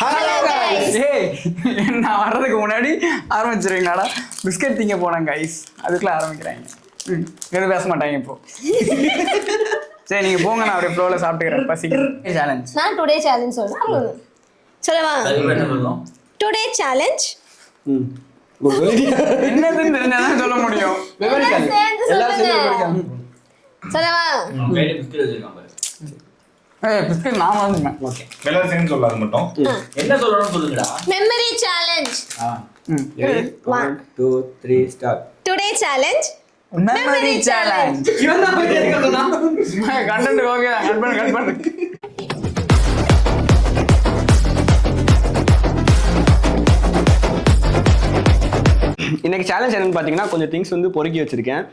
Hello guys. நான் வர்றதுக்கு முன்னாடி ஆரம்பிச்சிருக்கீங்களாடா? பிஸ்கட் திங்க போனேன் गाइस. அதுக்குள்ள ஆரம்பிக்கிறாங்க. எதுவும் பேச மாட்டாங்க இப்போ. சரி நீங்க போங்க, நான் அப்படியே ஃப்ளோல சாப்பிட்டுக்கிறேன். பசிக்குது. சேலஞ்ச். நான் டுடே சேலஞ்ச் சொல்றேன். சொல்லவா? Today challenge. என்னதுன்னு தெரிஞ்சாதான் சொல்ல முடியும். சொல்லவா? பிஸ்கட் நான் வாங்குவேன். ஓகே. எல்லாரும் சேர்ந்து சொல்லாது மட்டும். என்ன சொல்லணும்னு சொல்லுங்கடா. Memory challenge. 1 2 3 start. Today challenge. Memory challenge. இவன் தான் போய் கேக்குறதுனா. Content okay. கட் பண்ணு. இன்னைக்கு சேலஞ்ச் என்னன்னு பார்த்தீங்கன்னா கொஞ்சம் திங்ஸ் வந்து பொறுக்கி வச்சிருக்கேன்.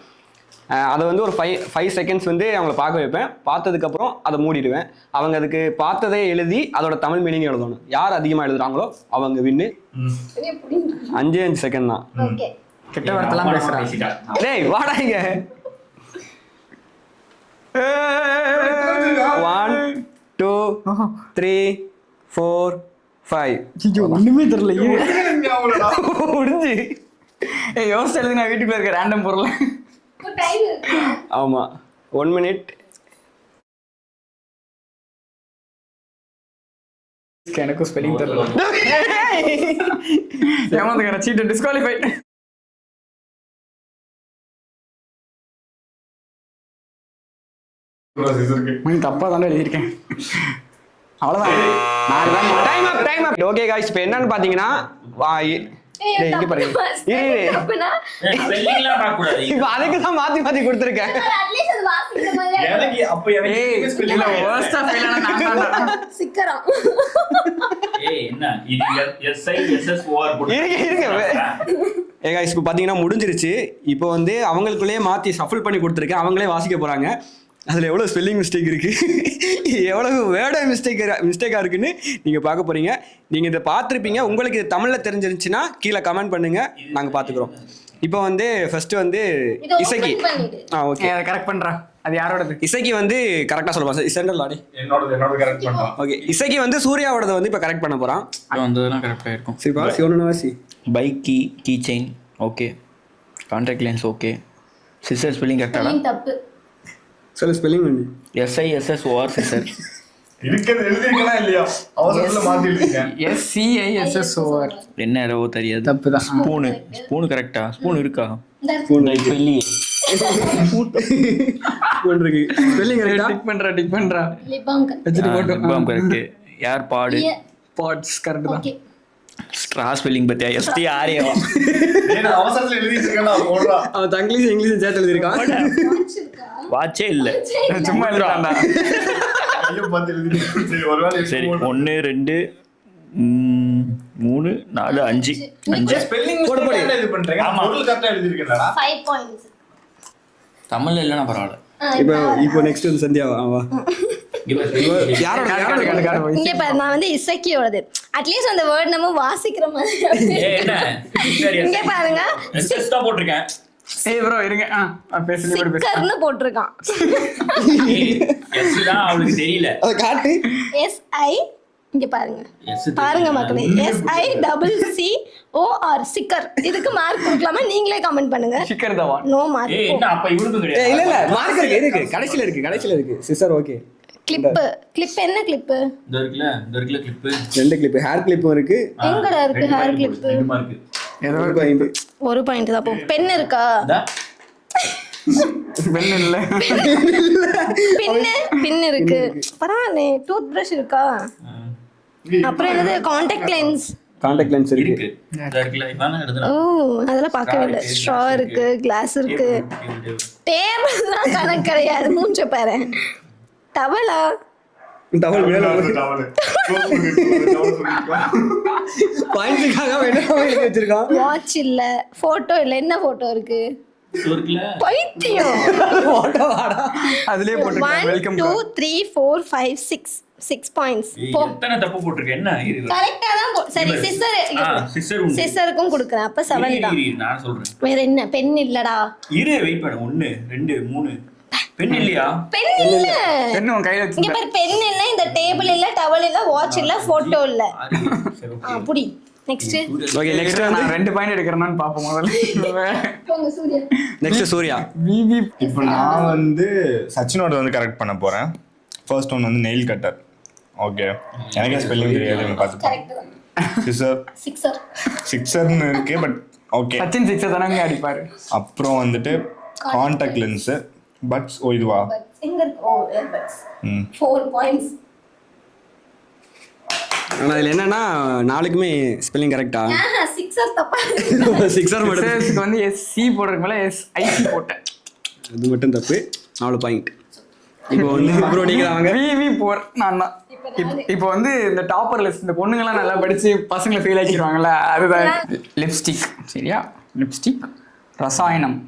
அதை வந்து ஒரு 5 செகண்ட்ஸ் வந்து அவங்கள பார்க்க வைப்பேன். பார்த்ததுக்கப்புறம் அதை மூடிடுவேன். அவங்க அதுக்கு பார்த்ததே எழுதி அதோட தமிழ் மீனிங் எழுதணும். யார் அதிகமாக எழுதுறாங்களோ அவங்க வின்னு. 5 செகண்ட் தான். ஓகே. கெட்ட வார்த்தைலாம் பேசுறாங்க. டேய் வாடா இங்க. 1 2 3 4 5. ஒண்ணுமே தெரியல. முடிஞ்சு. யோசிச்சு எழுதி நான் வீட்டுக்குள்ள இருக்க ரேண்டம் பொருள். டைம் இருக்கு. ஆமா 1 மினிட். எனக்கு ஸ்பெல்லிங் தெரியல. ஏமாந்துக்கிறேன். Cheat disqualify. தப்பா தானே எழுதியிருக்கேன். அவ்வளவுதான். டைம் அப். ஓகே गाइस, இப்போ என்னன்னு பாத்தீங்கன்னா டேய் இங்க பாருங்க. ஸ்பெல்லிங்லாம் பார்க்க கூடாது. இப்போ அதுக்கு தான் மாத்தி கொடுத்திருக்கேன். அட்லீஸ்ட் அது வாசிக்கிற மாதிரி எனக்கு அப்ப எனக்கு ஸ்பெல்லிங் இல்ல worst ஆ ஃபெயில் ஆன நான் தான். சிக்கரம். ஏய் என்ன இது SISSOR போட்டு ஏ गाइस, இப்போ பாத்தீங்கன்னா முடிஞ்சிருச்சு. இப்போ வந்து அவங்களுக்குள்ளேயே மாத்தி ஷஃபிள் பண்ணி கொடுத்திருக்கேன். அவங்களே வாசிக்க போறாங்க. அதில் எவ்வளோ ஸ்பெல்லிங் மிஸ்டேக் இருக்குது, எவ்வளவு வேர்டு மிஸ்டேக்காக இருக்குன்னு நீங்கள் பார்க்க போகிறீங்க. நீங்கள் இதை பார்த்துருப்பீங்க. உங்களுக்கு இது தமிழில் தெரிஞ்சிருந்துச்சுன்னா கீழே கமெண்ட் பண்ணுங்கள், நாங்கள் பார்த்துக்குறோம். இப்போ வந்து ஃபஸ்ட்டு வந்து இசைக்கு. ஓகே, அதை கரெக்ட் பண்ணுறா. அது யாரோடது? இசைக்கு வந்து கரெக்டாக சொல்லுவாங்க சார். சென்ட்ரல் ஆடி என்னோட கரெக்ட் பண்ணுறான். ஓகே, இசைக்கு வந்து சூர்யாவோடதை வந்து இப்போ கரெக்ட் பண்ண போகிறான். வந்ததுலாம் கரெக்டாக இருக்கும். சரிப்பா, சிவனவாசி. Bike key chain okay, contract lens okay, sister spelling கரெக்டாக தப்பு. சொல்லு ஸ்பெல்லிங் பண்ணு. SISSOR சிஸ்டர் இருக்கிறது எழுதிருக்கா இல்லையா? அவசரத்துல மாத்தி எழுதிருக்கேன். SCISSOR. என்ன இரவோ தெரியாது. தப்பு தான். ஸ்பூனு கரெக்டா? ஸ்பூன் இருக்கா? ஸ்பூன் இல்லையே. ஸ்பூன் இருக்கு. ஸ்பெல்லிங் கரெக்டா? டிக் பண்றா. லிபாம் வச்சிட்டு போட்டு. கரெக்ட். ஏர் பாடு பாட்ஸ் கரெக்ட் தான். ஓகே. ஸ்ட்ரா ஸ்பெல்லிங் பத்தியா? STRA. ஏன்னா அவசரத்துல எழுதிருக்கேன்னா போடுறா. அவன் தங்கிலீஷ் இங்கிலீஷ் சேர்த்து எழுதிருக்கான். வாட்சே இல்ல, சும்மா எழுதுறான்டா. ஐயோ பார்த்து எழுதிருக்கேன். சரி ஒருவேளை சரி 1 2 3 4 5 ஸ்பெல்லிங் போடு இது பண்றீங்க. பொருள் கரெக்ட்டா எழுதிருக்கேன்டா. 5 பாயிண்ட்ஸ். தமிழ்ல இல்லனா பரவாயில்ல. இப்போ நெக்ஸ்ட் வந்து சந்தியா வா. யாரோட இங்க பாரு, நான் வந்து இசக்கியோடது. அட்லீஸ்ட் அந்த வேர்ட் நம்ம வாசிக்கிற மாதிரி. என்ன இங்க பாருங்க, SS தான் போட்டுருக்கேன். ஏய் ப்ரோ இருங்க. பேசுங்க இப்படி பேசு. சிக்கர்னு போட்டுருக்கான். S தான் அவளுக்கு தெரியல. அத காட்டு. SI இங்க பாருங்க. பாருங்க மக்களே, SICCOR சிக்கர். இதுக்கு மார்க் கொடுக்கலாமா? நீங்களே கமெண்ட் பண்ணுங்க. சிக்கர் தான். No mark. ஏய் என்ன அப்ப இவளுக்கு கிடையாது. இல்ல மார்க் இருக்கு, கடைசில இருக்கு சிஸ்டர். ஓகே, கிளிப் என்ன கிளிப்? இந்த இருக்குல கிளிப். 2 கிளிப், ஹேர் கிளிப்பும் இருக்கு. எங்கடா இருக்கு ஹேர் கிளிப்? 2 மார்க். ஏதோ ஒரு பாயிண்ட் தான். போ. பென் இருக்கா? பென் இல்ல. பின் இருக்கு. பரவாயில்லை. டூத் பிரஷ் இருக்கா? அப்புறம் என்னது? கான்டாக்ட் லென்ஸ் இருக்கு. இந்த இருக்குல இவனா எழுதுனா. ஓ, அதெல்லாம் பார்க்கவே இல்லை. ஸ்ட்ரா இருக்கு, கிளாஸ் இருக்கு. டேபிள் தான் கணக்கு கிடையாது. மூஞ்ச பாரு. டவலா? டவல் மேல டவல். பாயிண்ட்ஸ்க்காக வேணா எழுதி வச்சிருக்கான். வாட்ச் இல்ல, போட்டோ இல்ல. என்ன போட்டோ இருக்கு? இருக்குல பைத்தியம். போட்டோ வாடா. அதுலயே போட்டு 1 வெல்கம் 2 3 4 5 6 பாயிண்ட்ஸ். எத்தனை தப்பு போட்டுருக்க? என்ன இது? கரெக்ட்டா தான். சரி, சிஸ்டருக்கும் கொடுக்கிறேன். அப்ப 7 தான். நான் சொல்றேன். வேற என்ன? பென் இல்லடா. வெயிட் பண்ணு. 1 2 3 பெண் இல்லையா? பென் இல்ல. என்ன உன் கையில இங்க வச்சிருக்க? பாரு, பென் இல்ல, இந்த டேபிள் இல்ல, டவல் இல்ல, வாட்ச் இல்ல, போட்டோ இல்ல. சரி, ஆ okay. புடி. நெக்ஸ்ட் ஓகே நெக்ஸ்ட் வந்து நான் 2 பாயிண்ட் எடுக்கிறேன்னு பாப்போம் முதல்ல. போங்க சூர்யா. நெக்ஸ்ட் சூர்யா. விவி இப்போ நான் வந்து சச்சினோட வந்து கரெக்ட் பண்ண போறேன். ஃபர்ஸ்ட் ஒன் வந்து நெயில் கட்டர். ஓகே, எனக்கே ஸ்பெல்லிங் தெரியாது, பார்த்து கரெக்ட் தான். Scissor sixer. சிக்ஸர்னு இருக்கு, பட் ஓகே. சச்சின் 6 தானே அடிப்பாரு. அப்புறம் வந்துட்டு கான்டாக்ட் லென்ஸ், பட்ஸ். ஓ இதுவா? எங்க இருக்கு? ஓ இயர்பட்ஸ். ம் 4 பாயிண்ட்ஸ். ஆனால் அதில் என்னன்னா 4க்குமே ஸ்பெல்லிங் கரெக்டா? ஆஹா, சிக்ஸர் தப்பா. 6 மட்டும். சிக்ஸர்ஸ்க்கு வந்து SC போடுறதுக்கு மேல SIC போட்டேன். அது மட்டும் தப்பு. 4 பாயிண்ட். இப்போ வந்து ப்ரோ நீங்கள் வாங்க. விவி போர் நான் தான். இப்போ வந்து இந்த டாப்பர் லிஸ்ட் இந்த பொண்ணுங்கலாம் நல்லா படிச்சு பசங்களை ஃபெயில் ஆக்கிடுவாங்கல்ல, அதுதான். லிப்ஸ்டிக். சரியா? லிப்ஸ்டிக். ரசாயனம்.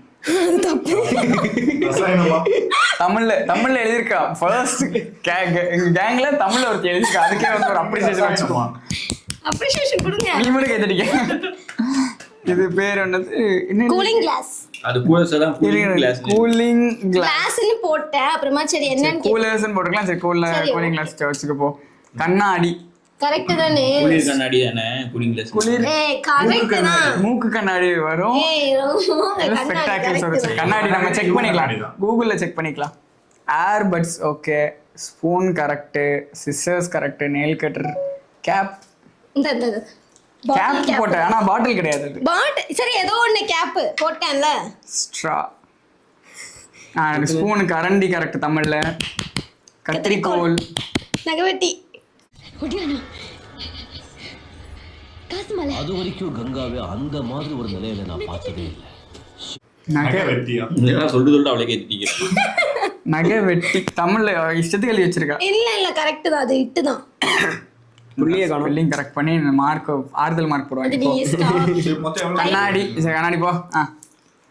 தப்பு. ரசாயனமா? தமிழ்ல எழுதியிருக்கா. ஃபர்ஸ்ட் கேங்ல தமிழ்ல ஒருத்தி எழுதியிருக்கா. அதுக்கே வந்து ஒரு அப்ரிசியேஷன் வச்சுக்குவான். அப்ரிசியேஷன் கொடுங்க. நீ மட்டும் கேட்டுட்டீங்க. இது பேர் என்னது? Cooling glass. அது கூலர்ஸ் தான் கூலிங் கிளாஸ். Cooling glass. கிளாஸ்னு போட்டேன். அப்புறமா சரி என்னன்னு கூலர்ஸ்னு போட்டுக்கலாம். சரி சரி, கூலிங் கிளாஸ் வச்சுக்க போ. கண்ணாடி. கரெக்ட் தானே? குளிர் கண்ணாடி தானே கூலிங் கிளாஸ். குளிர் ஏய் கரெக்ட் தான். மூக்கு கண்ணாடி வரும். ஏய் ஸ்பெக்டாக்கிள்ஸ் வரும். கண்ணாடி நம்ம செக் பண்ணிக்கலாம், கூகுள்ல செக் பண்ணிக்கலாம். Earbuds okay, spoon correct, scissors correct, nail cutter, cap. இந்த கேப் போட்டேன், ஆனா பாட்டில் கிடையாது. அது சரி ஏதோ ஒண்ணு கேப் போட்டேன்ல. ஸ்ட்ரா. ஸ்பூன் கரண்டி கரெக்ட் தமிழ்ல. கத்திரிக்கோல். நகவெட்டி. அது வரைக்கும் கங்காவே அந்த மாதிரி ஒரு நிலையில நான் பார்த்ததே இல்லை. நகை வெட்டியா? இதெல்லாம் சொல்லிட்டு அவளே கேட்டீங்க. நகை வெட்டி தமிழ்ல இஷ்டத்துக்கு எழுதி வச்சிருக்கா. இல்ல கரெக்ட் தான், அது இட்டு தான். புள்ளியே காணும். ஸ்பெல்லிங் கரெக்ட் பண்ணி மார்க் ஆறுதல் மார்க் அது போடுவாங்க. நீ ஸ்டாப். மொத்தம் எவ்வளவு? கண்ணாடி. சரி கண்ணாடி போ.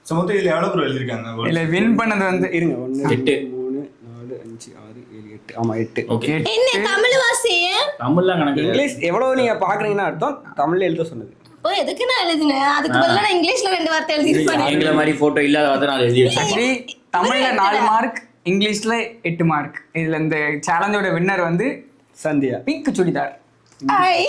மொத்தம் இதுல எவ்வளவு ப்ரோ எழுதிருக்காங்க? இல்ல வின் பண்ணது வந்து இருங்க 1 8 3 4 5 6 7 8. ஆமா 8. ஓகே. என்ன தமிழ் வாசி? தமிழ்லாம் கணக்கு. இங்கிலீஷ் எவ்வளவு நீங்க பாக்குறீங்கன்னா அர்த்தம் தமிழ்ல எழுத சொன்னது. ஓ எதுக்கு நான் எழுதினேன்? அதுக்கு பதிலா நான் இங்கிலீஷ்ல 2 வார்த்தை எழுதிருப்பேன். எங்களை மாதிரி போட்டோ இல்லாத வார்த்தை நான் எழுதியிருக்கேன். ஆக்சுவலி தமிழ்ல 4 மார்க், இங்கிலீஷ்ல 8 மார்க். இதுல இந்த சேலஞ்சோட வின்னர் வந்து சந்தியா. பிங்க் சுடிதார். ஐ